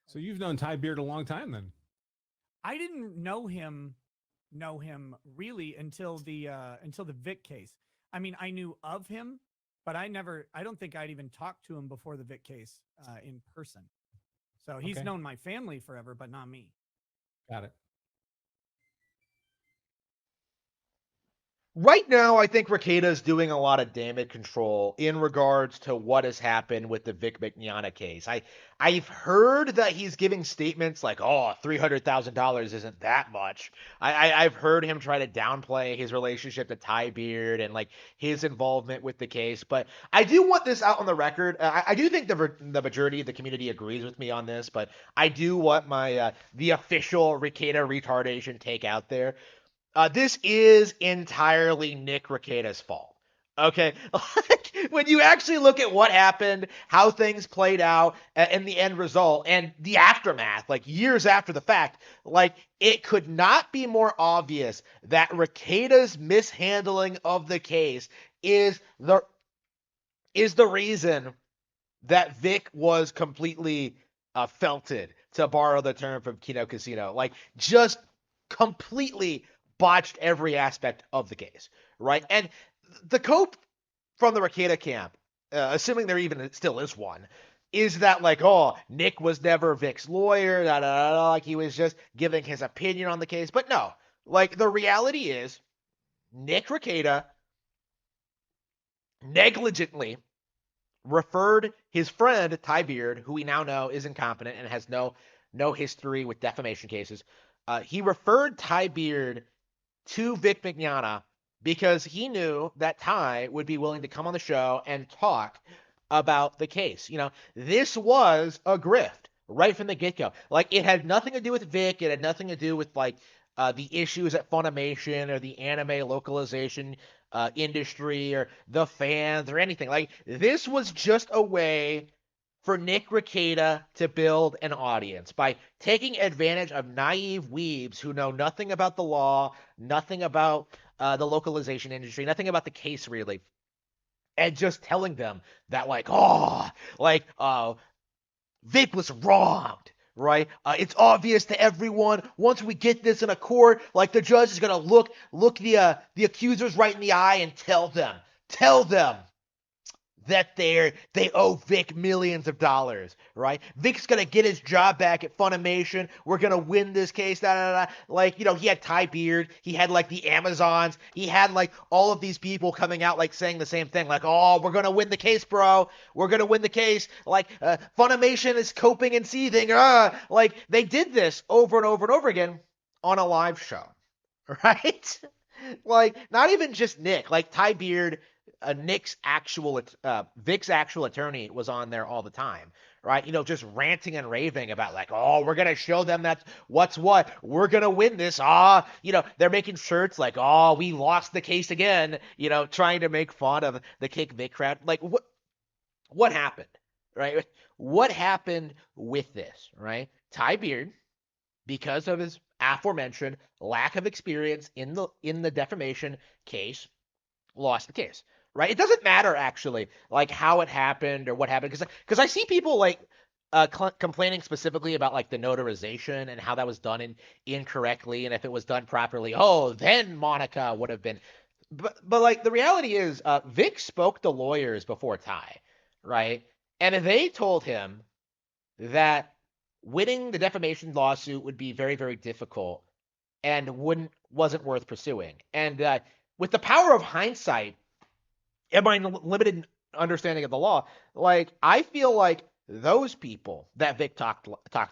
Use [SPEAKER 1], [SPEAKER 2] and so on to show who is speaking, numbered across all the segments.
[SPEAKER 1] So you've known Ty Beard a long time then.
[SPEAKER 2] I didn't know him really until the Vic case. I mean, I knew of him, but I don't think I'd even talked to him before the Vic case in person. So he's
[SPEAKER 1] Okay,
[SPEAKER 2] known my family forever, but not me.
[SPEAKER 1] got it.
[SPEAKER 3] Right now, I think Rekieta is doing a lot of damage control in regards to what has happened with the Vic Mignogna case. I've heard that he's giving statements like, "Oh, $300,000 isn't that much." I've heard him try to downplay his relationship to Ty Beard and like his involvement with the case. But I do want this out on the record. I do think the majority of the community agrees with me on this, but I do want my the official Rekieta retardation take out there. This is entirely Nick Rekieta's fault. Okay, like when you actually look at what happened, how things played out, and the end result, and the aftermath, like years after the fact, like it could not be more obvious that Rekieta's mishandling of the case is the reason that Vic was completely felted, to borrow the term from Kino Casino. Like just completely botched every aspect of the case, right? And the cope from the Rekieta camp, assuming there even still is one, is that like, oh, Nick was never Vic's lawyer, da, da, da, da, like he was just giving his opinion on the case. But no, like the reality is Nick Rekieta negligently referred his friend Ty Beard, who we now know is incompetent and has no history with defamation cases. He referred Ty Beard to Vic Mignogna because he knew that Ty would be willing to come on the show and talk about the case. You know, this was a grift right from the get-go. Like it had nothing to do with Vic. It had nothing to do with like the issues at Funimation or the anime localization industry or the fans or anything. Like this was just a way for Nick Rekieta to build an audience by taking advantage of naive weebs who know nothing about the law, nothing about the localization industry, nothing about the case really, and just telling them that Vic was wronged, right? It's obvious to everyone. Once we get this in a court, like the judge is gonna look the accusers right in the eye and tell them that they owe Vic millions of dollars, right? Vic's gonna get his job back at Funimation. We're gonna win this case. Da, da, da. Like, you know, he had Ty Beard, he had like the Amazons, he had like all of these people coming out like saying the same thing, like, oh, we're gonna win the case, bro. We're gonna win the case. Like, Funimation is coping and seething. Like they did this over and over and over again on a live show, right? Like, not even just Nick, like Ty Beard, Vic's actual attorney was on there all the time, right? You know, just ranting and raving about like, oh, we're gonna show them that what's what, we're gonna win this. You know, they're making shirts like, oh, we lost the case again. You know, trying to make fun of the Kick Vic crowd. Like, what happened, right? What happened with this, right? Ty Beard, because of his aforementioned lack of experience in the defamation case, lost the case, right? It doesn't matter actually, like how it happened or what happened, because I see people like complaining specifically about like the notarization and how that was done incorrectly, and if it was done properly, oh, then Monica would have been. But like the reality is, Vic spoke to lawyers before Ty, right? And they told him that winning the defamation lawsuit would be very, very difficult and wasn't worth pursuing. And with the power of hindsight and my limited understanding of the law, like I feel like those people that Vic talked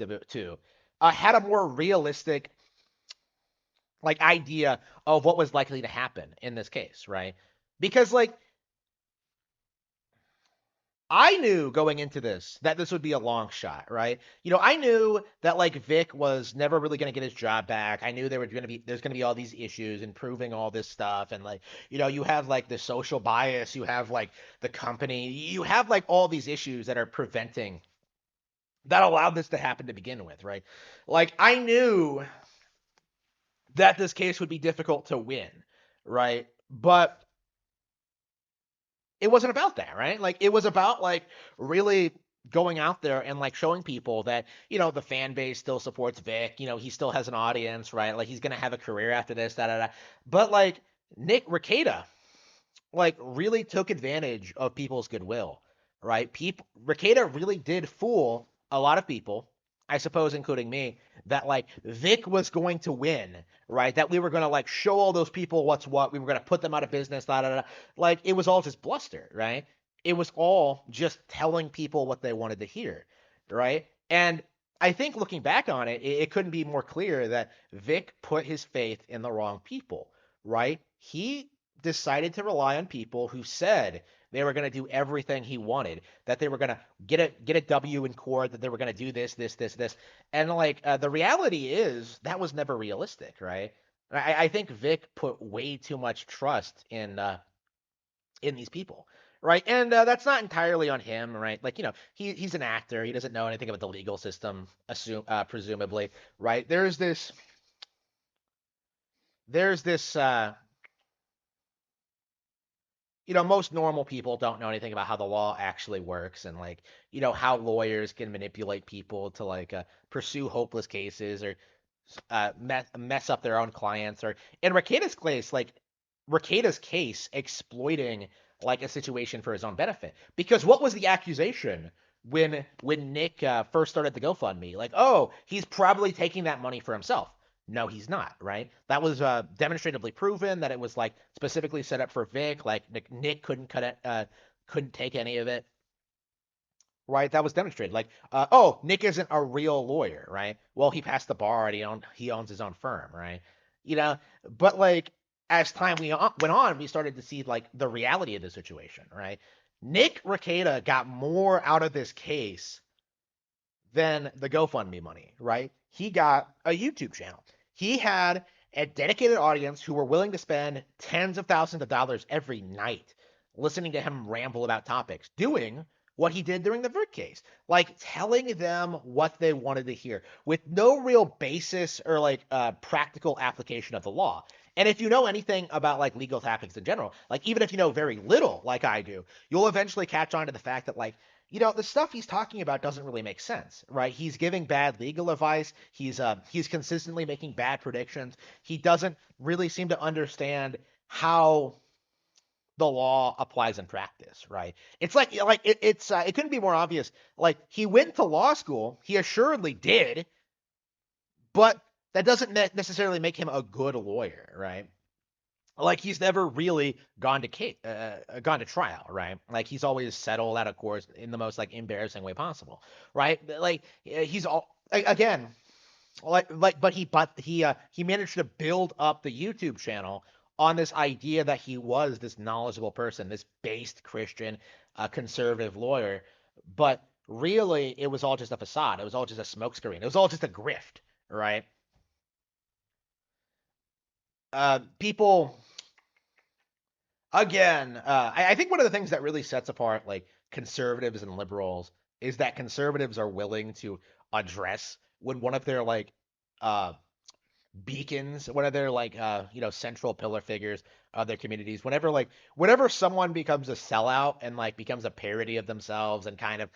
[SPEAKER 3] about to had a more realistic like idea of what was likely to happen in this case, right? Because like I knew going into this that this would be a long shot, right? You know, I knew that like Vic was never really going to get his job back. I knew there's going to be all these issues and proving all this stuff, and like, you know, you have like the social bias, you have like the company, you have like all these issues that are preventing that allowed this to happen to begin with, right? Like I knew that this case would be difficult to win, right? But it wasn't about that, right? Like it was about like really going out there and like showing people that, the fan base still supports Vic, he still has an audience, right? Like he's gonna have a career after this, da da da. But like Nick Rekieta, like really took advantage of people's goodwill, right? People Rekieta really did fool a lot of people, I suppose, including me, that like Vic was going to win, right? That we were gonna like show all those people what's what. We were gonna put them out of business, da da da. Like it was all just bluster, right? It was all just telling people what they wanted to hear, right? And I think looking back on it, it couldn't be more clear that Vic put his faith in the wrong people, right? He decided to rely on people who said they were going to do everything he wanted, that they were going to get a W in court, that they were going to do this, and like the reality is that was never realistic, right? I think Vic put way too much trust in these people, right? And that's not entirely on him, right? Like he's an actor, he doesn't know anything about the legal system, presumably, right? There's this most normal people don't know anything about how the law actually works and like, how lawyers can manipulate people to like pursue hopeless cases or mess up their own clients or in Rekieta's case exploiting like a situation for his own benefit. Because what was the accusation when Nick first started the GoFundMe? Like, oh, he's probably taking that money for himself. No, he's not, right? That was demonstratively proven that it was like specifically set up for Vic. Like Nick couldn't take any of it, right? That was demonstrated. Like, oh, Nick isn't a real lawyer, right? Well, he passed the bar and he owns his own firm, right? You know, but like as time went on, we started to see like the reality of the situation, right? Nick Rekieta got more out of this case than the GoFundMe money, right? He got a YouTube channel. He had a dedicated audience who were willing to spend tens of thousands of dollars every night listening to him ramble about topics, doing what he did during the Virt case, like telling them what they wanted to hear with no real basis or like practical application of the law. And if you know anything about like legal topics in general, like even if you know very little, like I do, you'll eventually catch on to the fact that like the stuff he's talking about doesn't really make sense, right? He's giving bad legal advice. He's consistently making bad predictions. He doesn't really seem to understand how the law applies in practice, right? It's like it couldn't be more obvious. Like he went to law school, he assuredly did, but that doesn't necessarily make him a good lawyer, right? Like he's never really gone to trial, right? Like he's always settled out of court in the most like embarrassing way possible, right? Like he's all again, but he managed to build up the YouTube channel on this idea that he was this knowledgeable person, this based Christian, conservative lawyer, but really it was all just a facade. It was all just a smokescreen. It was all just a grift, right? People again, I think one of the things that really sets apart like conservatives and liberals is that conservatives are willing to address when one of their like uh beacons, one of their like central pillar figures of their communities, whenever someone becomes a sellout and like becomes a parody of themselves and kind of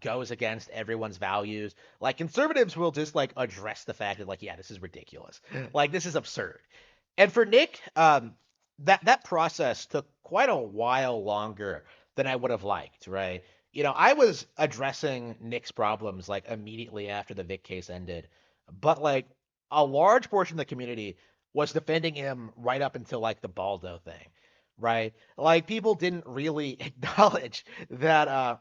[SPEAKER 3] goes against everyone's values, like conservatives will just like address the fact that like, yeah, this is ridiculous, like this is absurd. And for Nick, that process took quite a while longer than I would have liked, right? I was addressing Nick's problems like immediately after the Vic case ended, but like a large portion of the community was defending him right up until like the Baldo thing, right? Like people didn't really acknowledge that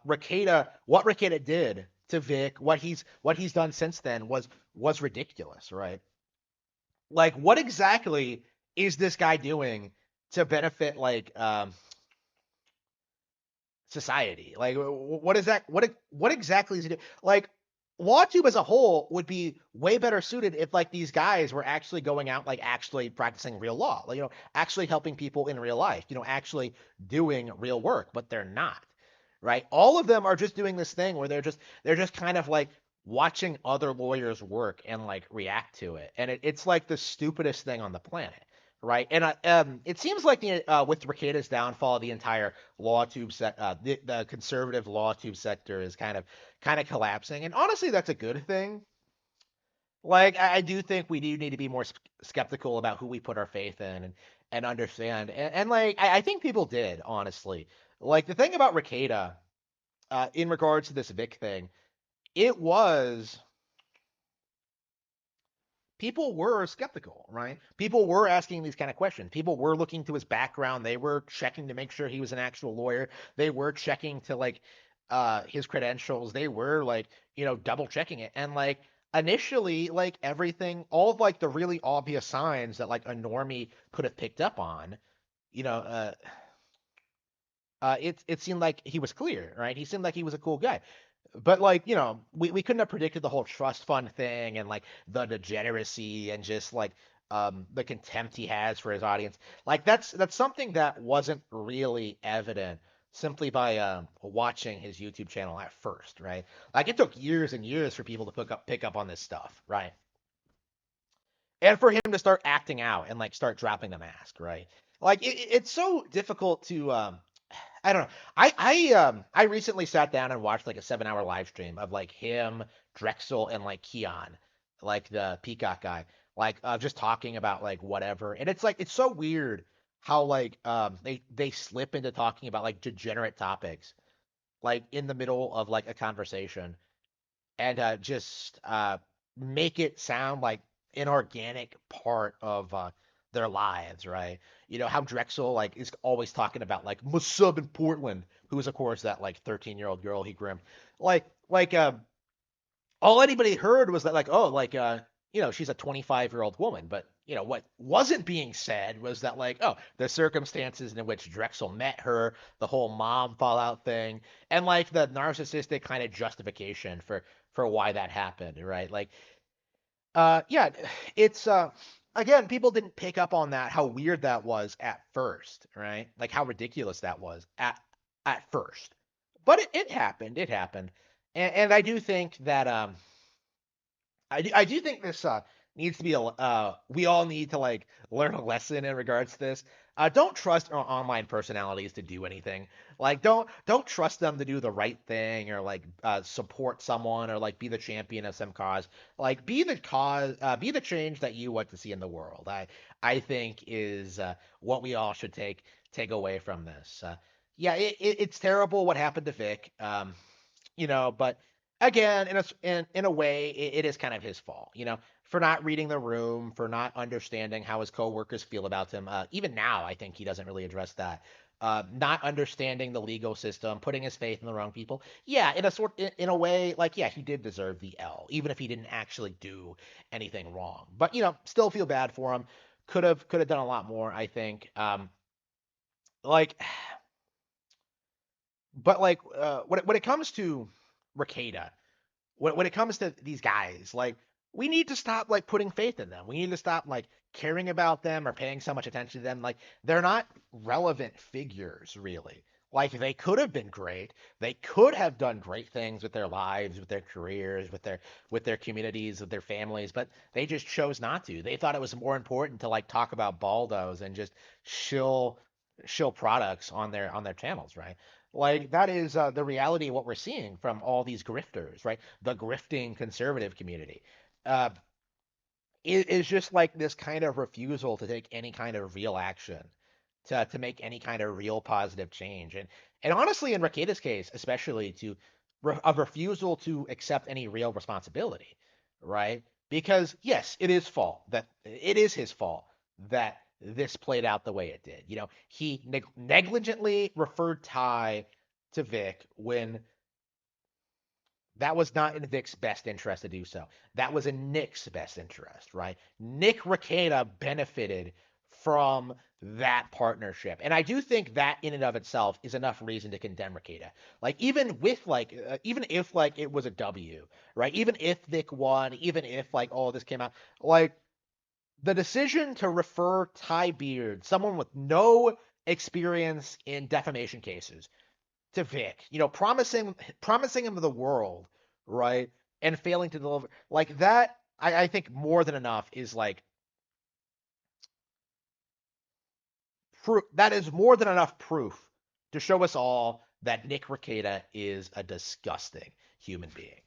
[SPEAKER 3] what Rekieta did to Vic, what he's done since then was ridiculous, right? Like what exactly is this guy doing to benefit like society? Like what is that what exactly is it? Like LawTube as a whole would be way better suited if like these guys were actually going out like actually practicing real law, like, actually helping people in real life, actually doing real work, but they're not, right? All of them are just doing this thing where they're just kind of like watching other lawyers work and like react to it, and it's like the stupidest thing on the planet, right? And it seems like with Rekieta's downfall, the entire the conservative law tube sector is kind of collapsing. And honestly, that's a good thing. Like I do think we do need to be more skeptical about who we put our faith in and understand. And like I think people did honestly. Like the thing about Rekieta, in regards to this Vic thing, it was people were skeptical, right? People were asking these kind of questions. People were looking to his background. They were checking to make sure he was an actual lawyer. They were checking to like his credentials. They were like, double checking it. And like initially, like everything, all of like the really obvious signs that like a normie could have picked up on, you know, uh it seemed like he was clear, right? He seemed like he was a cool guy. But like, we couldn't have predicted the whole trust fund thing and like the degeneracy and just like the contempt he has for his audience. Like that's something that wasn't really evident simply by watching his YouTube channel at first, right? Like it took years and years for people to pick up on this stuff, right? And for him to start acting out and like start dropping the mask, right? Like it's so difficult to I don't know. I recently sat down and watched like a 7 hour live stream of like him, Drexel, and like Keon, like the Peacock guy, like just talking about like whatever. And it's like it's so weird how like they slip into talking about like degenerate topics like in the middle of like a conversation and just make it sound like an organic part of their lives, right? How Drexel like is always talking about like my sub in Portland, who is of course that like 13-year-old girl he groomed. Like all anybody heard was that like oh like she's a 25-year-old woman, but what wasn't being said was that like oh the circumstances in which Drexel met her, the whole mom fallout thing, and like the narcissistic kind of justification for why that happened, right? Like yeah, it's again, people didn't pick up on that, how weird that was at first, right? Like how ridiculous that was at first. But it happened. It happened. And I do think that I do think this needs to be we all need to like learn a lesson in regards to this. Don't trust our online personalities to do anything. Like don't trust them to do the right thing or like support someone or like be the champion of some cause. Like be the change that you want to see in the world. I think is what we all should take away from this. Yeah, it's terrible what happened to Vic. But again, in a way, it is kind of his fault, for not reading the room, for not understanding how his coworkers feel about him. Even now, I think he doesn't really address that. Not understanding the legal system, putting his faith in the wrong people. Yeah, in a way, like yeah, he did deserve the L, even if he didn't actually do anything wrong. But still feel bad for him. Could have done a lot more, I think. Like But like when it comes to Rekieta, when it comes to these guys, like we need to stop like putting faith in them. We need to stop like caring about them or paying so much attention to them. Like they're not relevant figures really. Like they could have been great. They could have done great things with their lives, with their careers, with their communities, with their families, but they just chose not to. They thought it was more important to like talk about Baldos and just shill shill products on their channels, right? Like that is the reality of what we're seeing from all these grifters, right? The grifting conservative community. Uh, is just like this kind of refusal to take any kind of real action, to make any kind of real positive change, and honestly, in Rekieta's case, especially a refusal to accept any real responsibility, right? Because yes, it is his fault that this played out the way it did. He negligently referred Ty to Vic when that was not in Vic's best interest to do so. That was in Nick's best interest, right? Nick Rekieta benefited from that partnership. And I do think that in and of itself is enough reason to condemn Rekieta. Like even if like it was a W, right? Even if Vic won, even if like all this came out, like the decision to refer Ty Beard, someone with no experience in defamation cases, to Vic, promising him the world, right? And failing to deliver like that, I think more than enough is like that is more than enough proof to show us all that Nick Rekieta is a disgusting human being.